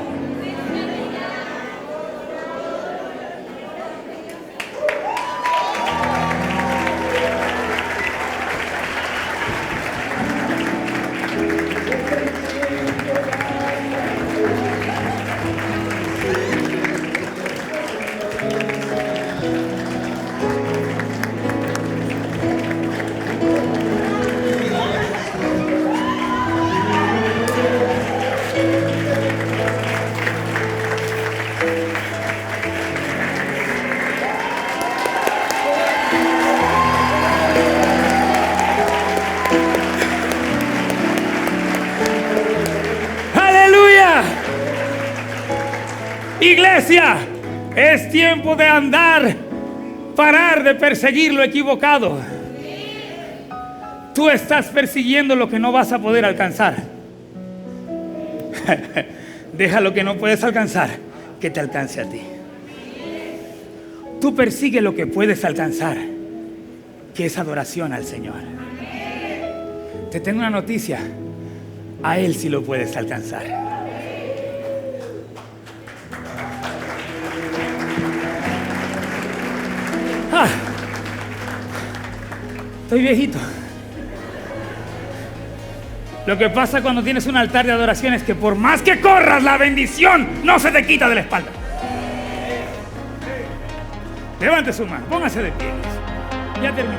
Iglesia, es tiempo de parar de perseguir lo equivocado. Tú estás persiguiendo lo que no vas a poder alcanzar. Deja lo que no puedes alcanzar, que te alcance a ti. Tú persigue lo que puedes alcanzar, que es adoración al Señor. Te tengo una noticia, a Él sí lo puedes alcanzar. Estoy viejito. Lo que pasa cuando tienes un altar de adoración es que por más que corras, la bendición no se te quita de la espalda. Levante su mano, póngase de pie. Ya terminó.